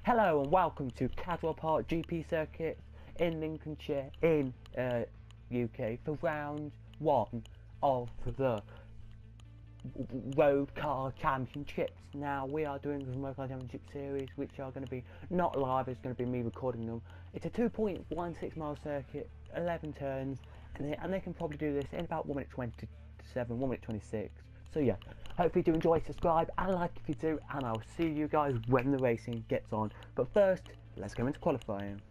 Hello and welcome to Cadwell Park GP Circuit in Lincolnshire in UK for round 1 of the Road Car Championships. Now we are doing the Road Car Championship series, which are going to be not live, it's going to be me recording them. It's a 2.16 mile circuit, 11 turns, and they can probably do this in about 1 minute 27, 1 minute 26. So yeah, hopefully you do enjoy, subscribe and like if you do, and I'll see you guys when the racing gets on. But first, let's go into qualifying,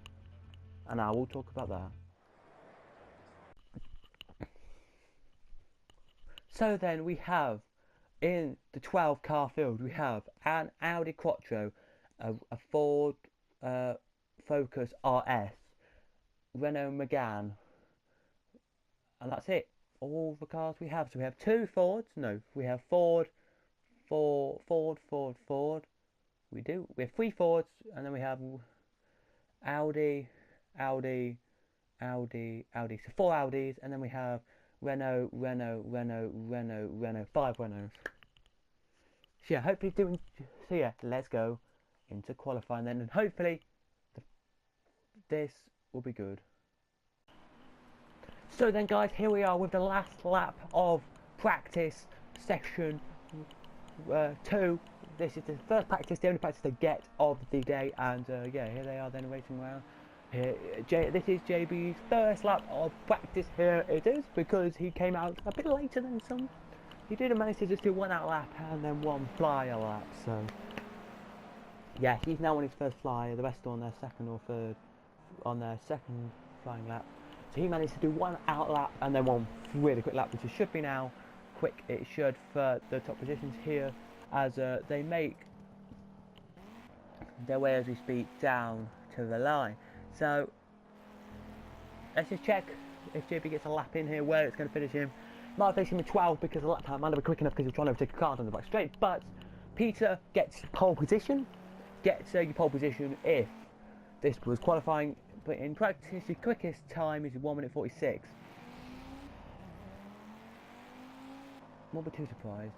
and I will talk about that. So then we have, in the 12 car field, we have an Audi Quattro, a Ford Focus RS, Renault Megane, and that's it. All the cars we have. So we have two Fords. No, we have Ford. We have 3 Fords, and then we have Audi. So 4 Audis, and then we have Renault, 5 Renaults. So yeah, hopefully doing. So yeah, let's go into qualifying then, and hopefully this will be good. So then guys, here we are with the last lap of practice section 2. This is the first practice, the only practice they get of the day, and yeah, here they are then racing around. This is JB's first lap of practice. Here it is, because he came out a bit later than some. He did manage to just do 1 out lap and then 1 flyer lap, so yeah, he's now on his first flyer, the rest are on their second or third, on their second flying lap. So he managed to do 1 out lap and then 1 really quick lap, which it should be now quick. It should for the top positions here, as they make their way as we speak down to the line. So let's just check if JB gets a lap in here, where it's going to finish him. Might finish him in 12 because the lap time might not be quick enough because he's trying to overtake a car on the back straight. But Peter gets pole position. Gets your pole position if this was qualifying. But in practice, the quickest time is 1 minute 46. Won't be too surprised.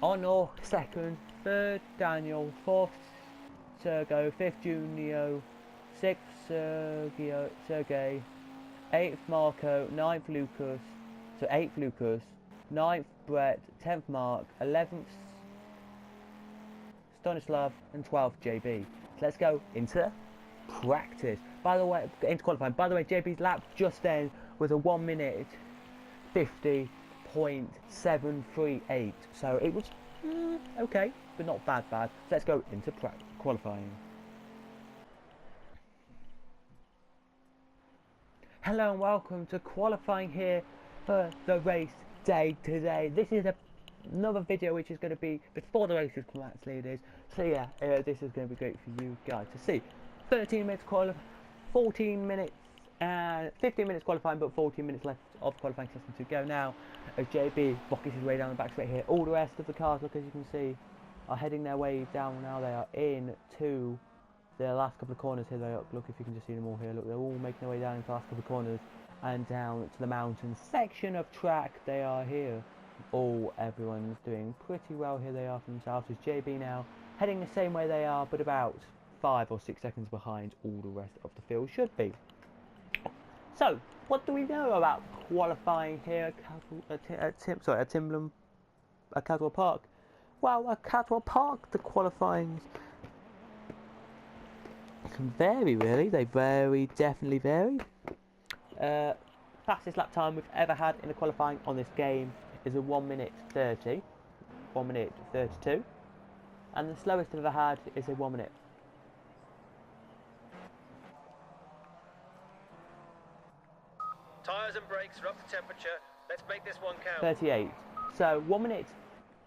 Honor second, third Daniel, fourth Sergio, fifth Junio, sixth Sergey, 8th Marco, 9th Lucas, so 8th Lucas, 9th Brett, 10th Mark, 11th Stanislav, and 12th JB. So let's go into practice. By the way, into qualifying. By the way, JB's lap just then was a 1 minute 50.738. So it was okay, but not bad. So let's go into qualifying. Hello and welcome to qualifying here for the race day today. This is another video which is going to be before the races come out, actually it is. So yeah, this is going to be great for you guys to see. 13 minutes qualifying, 14 minutes and 15 minutes qualifying, but 14 minutes left of qualifying session to go now, as JB rockets his way down the back straight here. All the rest of the cars, look, as you can see, are heading their way down now. They are into the last couple of corners here. They are, look, if you can just see them all here, look, they're all making their way down into the last couple of corners and down to the mountain section of track. They are here. Everyone's doing pretty well here. They are for themselves, as JB now heading the same way they are, but about 5 or 6 seconds behind all the rest of the field should be. So, what do we know about qualifying here at Cadwell Park? Well, at Cadwell Park, the qualifying can vary, really. They definitely vary. Fastest lap time we've ever had in the qualifying on this game is a 1 minute 30, 1 minute 32, and the slowest I've ever had is a 1 minute. Tyres and brakes are up to temperature. Let's make this one count. 38. So 1 minute.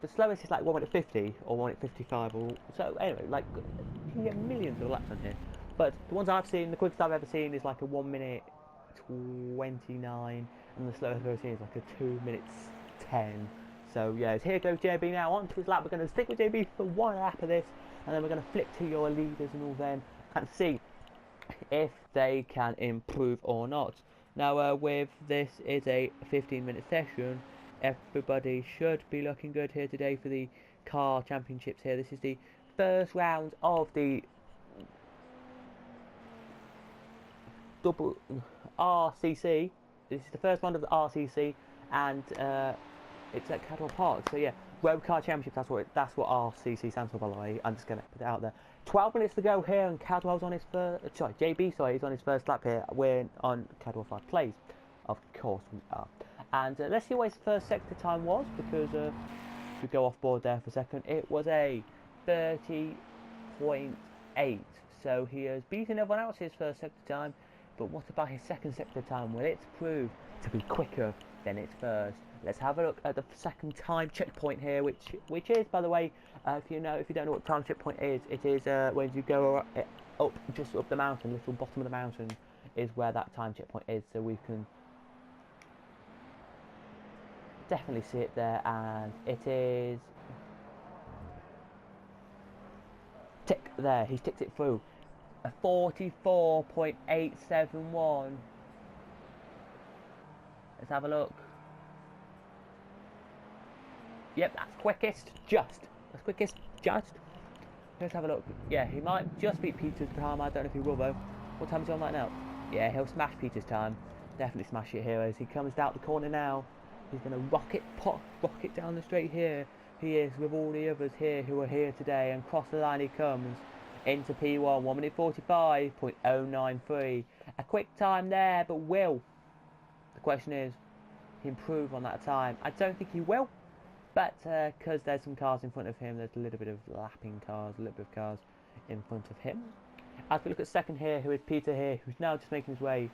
The slowest is like 1 minute 50 or 1 minute 55. Or so anyway, like you can get millions of laps on here. But the ones I've seen, the quickest I've ever seen is like a 1 minute 29, and the slowest I've ever seen is like a 2 minutes 10. So yeah, here goes JB now onto his lap. We're going to stick with JB for 1 lap of this, and then we're going to flip to your leaders and all them and see if they can improve or not. Now with this is a 15-minute session, everybody should be looking good here today for the car championships here. This is the first round of the double RCC. This is the first round of the RCC, and it's at Cadwell Park. So yeah, Road Car Championship. That's what RCC stands for, by the way. I'm just gonna put it out there. 12 minutes to go here, and Cadwell's on his first. Sorry, JB. Sorry, he's on his first lap here. We're on Cadwell 5 plays, of course we are. And let's see what his first sector time was, because if we go off board there for a second, it was a 30.8. So he has beaten everyone else's first sector time. But what about his second sector time? Well, it's proved to be quicker than its first. Let's have a look at the second time checkpoint here, which is, by the way, if you don't know what time checkpoint is, it is when you go up just up the mountain, little bottom of the mountain is where that time checkpoint is. So we can definitely see it there, and it is tick there. He's ticked it through. A 44.871. Let's have a look. Yep, that's quickest. Just. That's quickest. Just. Let's have a look. Yeah, he might just beat Peter's time. I don't know if he will though. What time is he on right now? Yeah, he'll smash Peter's time. Definitely smash it here as he comes down the corner now. He's going to rocket down the straight here. He is with all the others here who are here today, and cross the line he comes. Into P1, 1 minute 45.093. A quick time there, but will the question is he improve on that time? I don't think he will, but because there's some cars in front of him, there's a little bit of lapping cars, a little bit of cars in front of him. As we look at second here, who is Peter here, who's now just making his way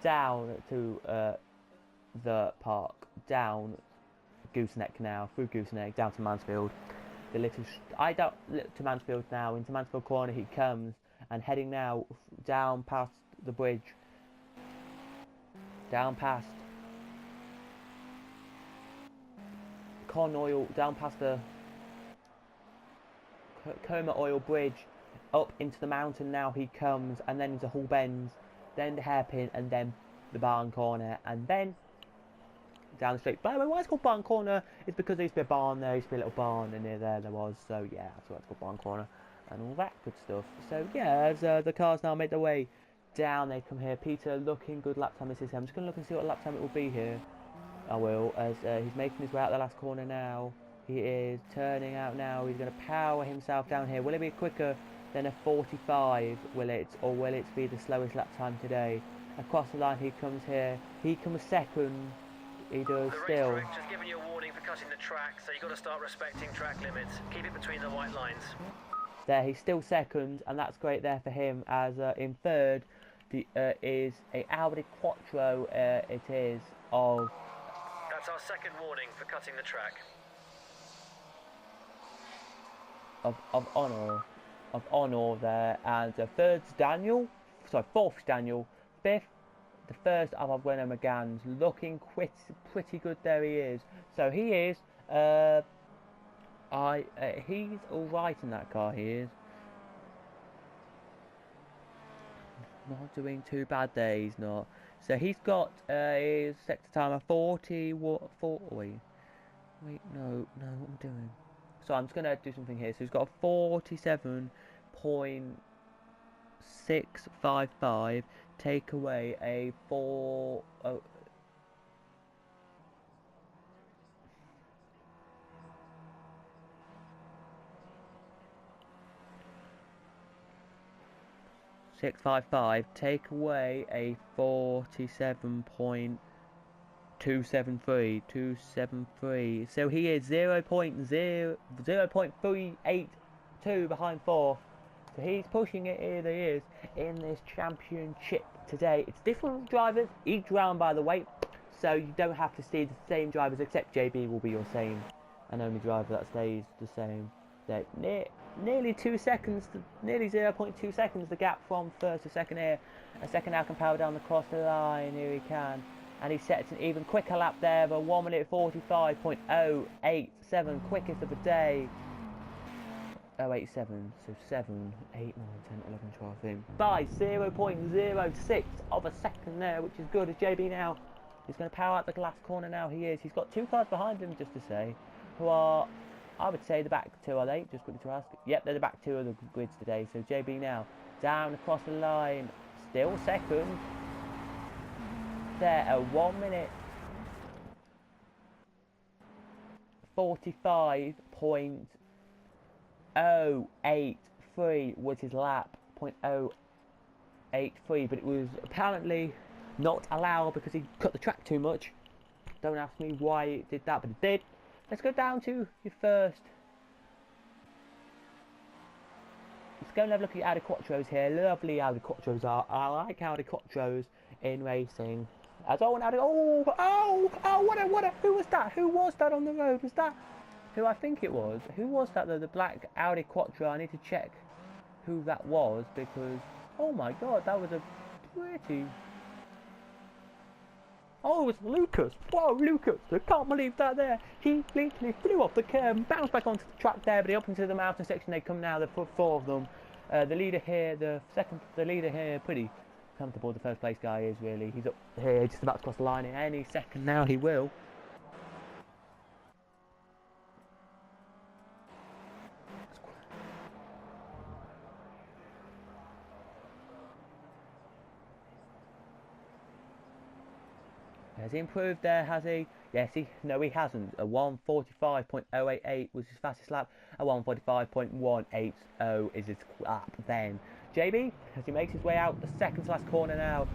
down to the park, down Gooseneck now, through Gooseneck, down to Mansfield. The little to Mansfield now, into Mansfield corner he comes, and heading now down past the bridge, down past Con Oil, down past the Coma Oil Bridge, up into the mountain now he comes, and then into Hull Bends, then the hairpin, and then the barn corner, and then down the straight. By the way, why it's called barn corner is because there used to be a barn there, used to be a little barn, and near there was. So yeah, that's why it's called barn corner, and all that good stuff. So yeah, as the cars now make their way down, they come here. Peter looking good lap time. This is him. I'm just gonna look and see what lap time it will be here. I will, as he's making his way out the last corner now. He is turning out now. He's going to power himself down here. Will it be quicker than a 45? Will it, or will it be the slowest lap time today? Across the line he comes here. He comes second. He does still. The race director's given you a warning for cutting the track, so you've got to start respecting track limits. Keep it between the white lines. There, he's still second, and that's great there for him. As in third, is a Audi Quattro. It is of. That's our second warning for cutting the track. Of honour there, and third's Daniel. Sorry, fourth's Daniel. Fifth. The first of Renault Megane's, looking pretty good there he is. So he is, he's alright in that car, he is. Not doing too bad there, he's not. So he's got his sector time of 40, wait, no, what am I doing? So I'm just going to do something here. So he's got a 47.655. Take away a 655. Take away a 47.273. So he is 0.382 behind fourth. So he's pushing it, here he is, in this championship today. It's different drivers, each round by the way, so you don't have to see the same drivers, except JB will be your same and only driver that stays the same. They're nearly 2 seconds, nearly 0.2 seconds, the gap from first to second here. A second now can power down the cross the line, here he can. And he sets an even quicker lap there, but 1 minute 45.087, quickest of the day. 087, so 7, 8, 9, 10, 11, 12, 13. By 0.06 of a second there, which is good. As JB now is going to power out the glass corner now. He's got 2 cars behind him, just to say, who are I would say the back two, are they? Just quickly to ask. Yep, they're the back two of the grids today. So JB now down across the line, still second. There at 1 minute 45.083 was his lap. 0.083, but it was apparently not allowed because he cut the track too much. Don't ask me why it did that, but it did. Let's go down to your first. Let's go and have a look at your Audi Quattros here. Lovely Audi Quattros are. I like Audi Quattros in racing. As all Audi. Oh, what a, who was that? Who was that on the road? Was that who I think it was? Who was that though? The black Audi Quattro. I need to check who that was because, oh my god, that was a pretty. Oh, it's Lucas. Whoa, Lucas. I can't believe that there. He literally flew off the curb and bounced back onto the track there, but he up into the mountain section they come now. They've put 4 of them. The leader here, the leader here, pretty comfortable. The first place guy is really. He's up here, just about to cross the line in any second now. He will. Has he improved there, has he? Yes, no, he hasn't. A 1:45.088 was his fastest lap. A 1:45.180 is his lap then. JB, as he makes his way out the second to last corner now,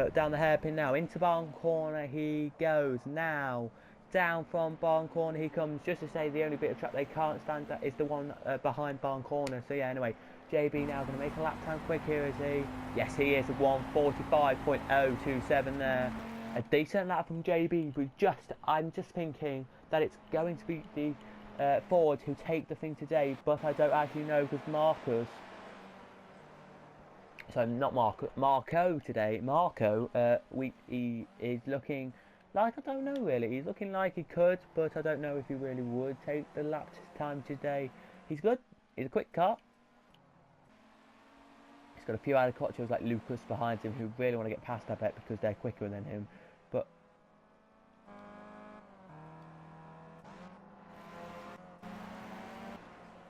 down the hairpin now, into Barn Corner he goes now. Down from Barn Corner he comes, just to say the only bit of track they can't stand at is the one behind Barn Corner. So yeah, anyway, JB now going to make a lap time quick here, is he? Yes, he is. A 1:45.027 there. A decent lap from JB, but I'm just thinking that it's going to be the Fords who take the thing today, but I don't actually know because Marco today, he is looking like, I don't know really, he's looking like he could, but I don't know if he really would take the lap time today. He's good, he's a quick car. He's got a few other Quattros like Lucas behind him who really want to get past, I bet, because they're quicker than him. But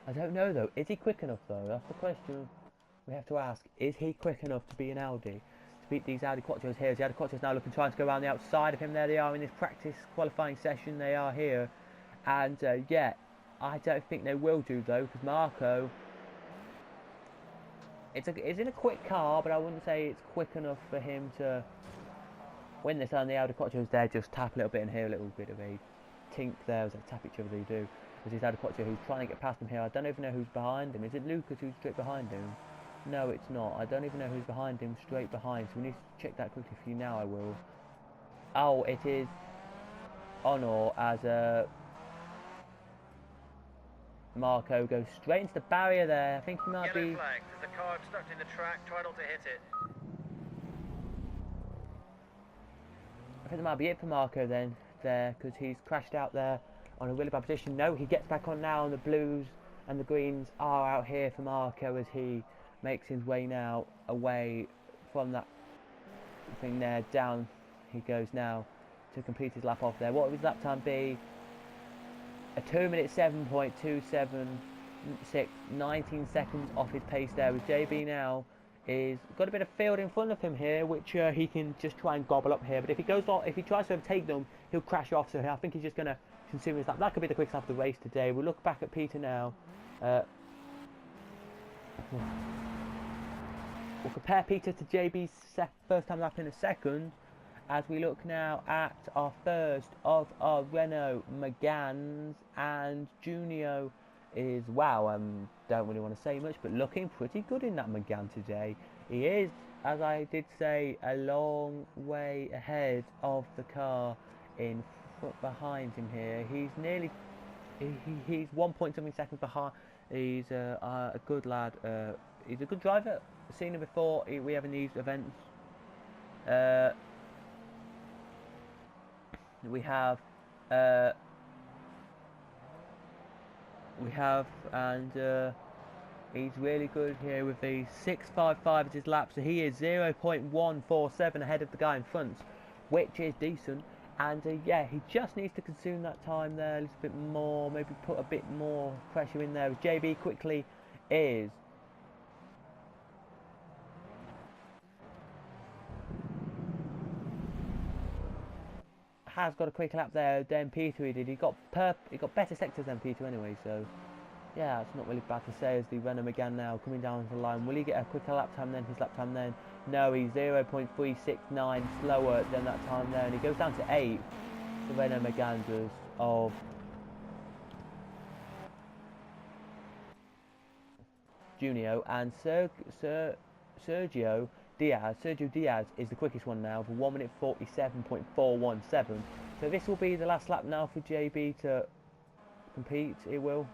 I don't know though. Is he quick enough though? That's the question we have to ask. Is he quick enough to be an Audi? To beat these Audi Quattros here? The Audi Quattros now trying to go around the outside of him. There they are in this practice qualifying session. They are here. And yeah, I don't think they will do though, because Marco, it's in a quick car, but I wouldn't say it's quick enough for him to win this. And the Audi Quattros there just tap a little bit and here, a little bit of a tink there as they tap each other. They do. There's this Audi Quattro who's trying to get past him here. I don't even know who's behind him. Is it Lucas who's straight behind him? No, it's not. I don't even know who's behind him, straight behind. So we need to check that quickly for you now. I will. Oh, it is Honor as Marco goes straight into the barrier there. I think he might Yellow be. flag. There's a car stuck in the track. Try not to hit it. I think that might be it for Marco then, there, because he's crashed out there on a really bad position. No, he gets back on now, and the blues and the greens are out here for Marco as he makes his way now away from that thing there. Down he goes now to complete his lap off there. What would his lap time be? A 2 minute 7.276, 19 seconds off his pace there. With JB now is got a bit of field in front of him here, which he can just try and gobble up here. But if he goes off, if he tries to overtake them, he'll crash off. So I think he's just going to consume his lap. That could be the quickest lap of the race today. We'll look back at Peter now. We'll compare Peter to JB's first time lap in a second, as we look now at our first of our Renault Megans, and Junio is, wow, don't really want to say much, but looking pretty good in that Megane today. He is, as I did say, a long way ahead of the car in front behind him here. He's nearly, he's 1 point something seconds behind. He's a good lad. He's a good driver. I've seen him before. We have in these events. We have, and he's really good here with the 6.55 as his lap. So he is 0.147 ahead of the guy in front, which is decent. And yeah, he just needs to consume that time there a little bit more, maybe put a bit more pressure in there. JB quickly is has got a quick lap there than Peter. He got better sectors than Peter anyway, so yeah, it's not really bad to say. As the Renault Megane now coming down the line, will he get a quicker lap time than his lap time then? No, he's 0.369 slower than that time there, and he goes down to 8th. The Renault Megane does of Junio, and Sergio Diaz is the quickest one now for 1 minute 47.417. So this will be the last lap now for JB to compete. It will.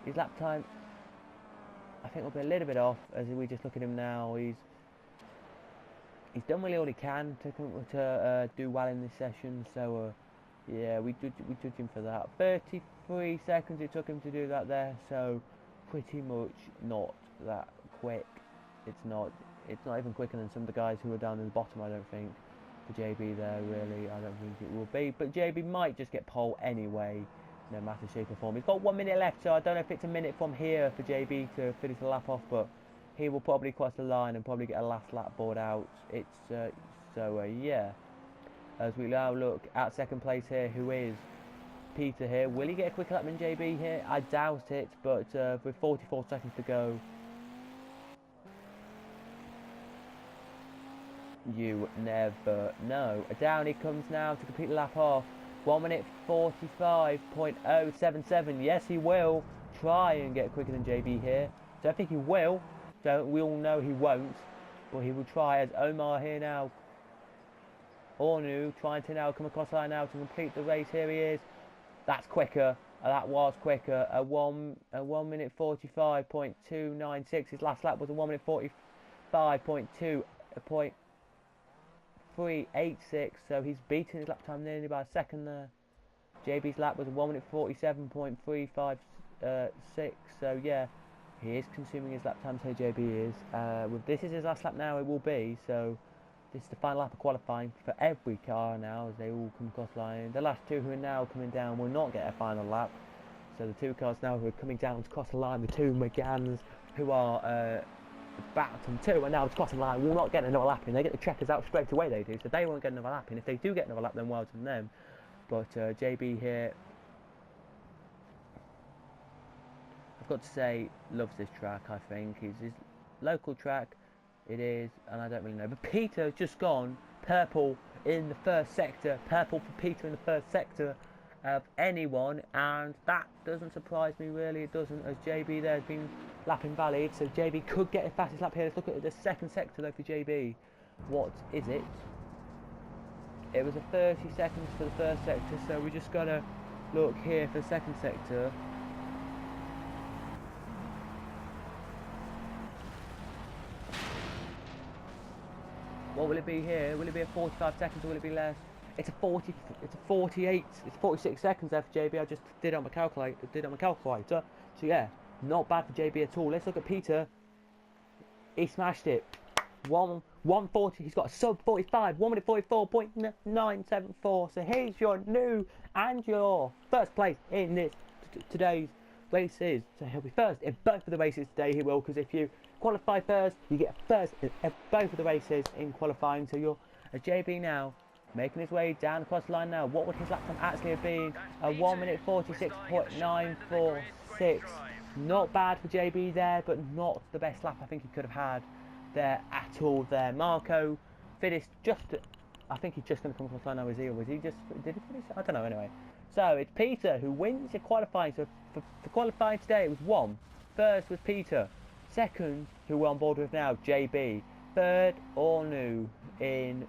His lap time, I think, will be a little bit off as we just look at him now. He's done really all he can to do well in this session. So yeah, we judge him for that. 33 seconds it took him to do that there. So pretty much not that quick. It's not even quicker than some of the guys who are down in the bottom, I don't think. For JB there, really, I don't think it will be. But JB might just get pole anyway, no matter shape or form. He's got 1 minute left, so I don't know if it's a minute from here for JB to finish the lap off, but he will probably cross the line and probably get a last lap board out. It's yeah. As we now look at second place here, who is Peter here. Will he get a quicker lap than JB here? I doubt it, but with 44 seconds to go, you never know. Down he comes now to complete the lap off. 1 minute 45.077. Yes, he will try and get quicker than JB here. Don't think he will. We all know he won't. But he will try, as Omar here now. Ornu trying to now come across the line now to complete the race. Here he is. That's quicker. That was quicker. A 1 minute 45.296. His last lap was a 1 minute 45.386. So he's beaten his lap time nearly by a second there. JB's lap was a 1 minute 47.356. So yeah, he is consuming his lap time. So JB is. With this is his last lap now. It will be. So this is the final lap of qualifying for every car now as they all come across the line. The last two who are now coming down will not get a final lap. So the two cars now who are coming down to cross the line, the two Megans who are bottom two are now to cross the line, will not get another lap in. They get the checkers out straight away, they do, so they won't get another lap in. If they do get another lap, then well done them. But JB here, I've got to say, loves this track. I think it's his local track. It is, and I don't really know. But Peter has just gone purple in the first sector. Purple for Peter in the first sector of anyone, and that doesn't surprise me really. It doesn't, as JB there has been lap invalid, so JB could get a fastest lap here. Let's look at the second sector though for JB. What is it? It was a 30 seconds for the first sector, so we just gotta look here for the second sector. What will it be here? Will it be a 45 seconds or will it be less? It's a 46 seconds there for JB. I just did it on my calculator. So yeah, not bad for JB at all. Let's look at Peter. He smashed it. 140. He's got a sub 45. 1 minute 44.974. So here's your new and your first place in this today's races. So he'll be first in both of the races today. He will, because if you qualify first, you get first in both of the races in qualifying. So you're a JB now, making his way down across the line now. What would his lap time actually have been? A 1 minute 46.946. Not bad for JB there, but not the best lap I think he could have had there at all there. Marco finished just, I think he's just going to come across the line now, is he? Or was he just, did he finish? I don't know anyway. So it's Peter who wins your qualifying. So for qualifying today, it was one. First was Peter. Second, who we're on board with now, JB. Third, Ornu in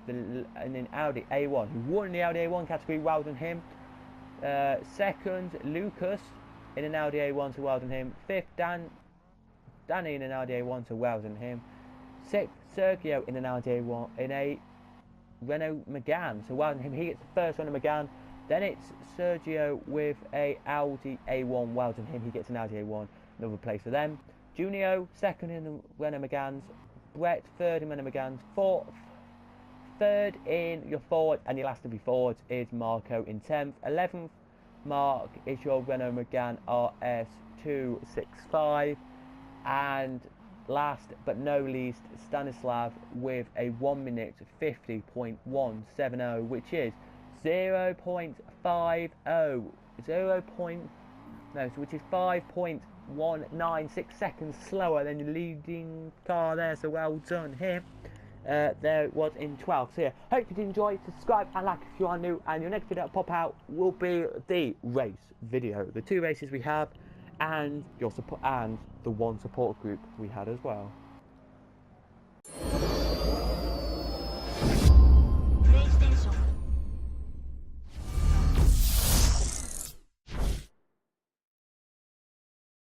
Audi A1, who won in the Audi A1 category, well done him. Second, Lucas in an Audi A1, so well done him. Fifth, Danny in an Audi A1, so well done him. Sixth, Sergio in an Audi A1, in a Renault Megane, so well done him. He gets the first Renault Megane. Then it's Sergio with a Audi A1, well done him. He gets an Audi A1, another place for them. Junio, second in the Renault Meganes. Brett, third in Renault Meganes. Third in your Ford, and your last to be Ford is Marco in 10th. 11th mark is your Renault Megane RS265, and last but no least, Stanislav with a 1 minute 50.170, which is 0.50, which is 5.196 seconds slower than the leading car there. So well done him. There it was in 12th. So yeah, hope you did enjoy. Subscribe and like if you are new, and your next video that will pop out will be the race video, the 2 races we have, and your support, and the 1 support group we had as well. PlayStation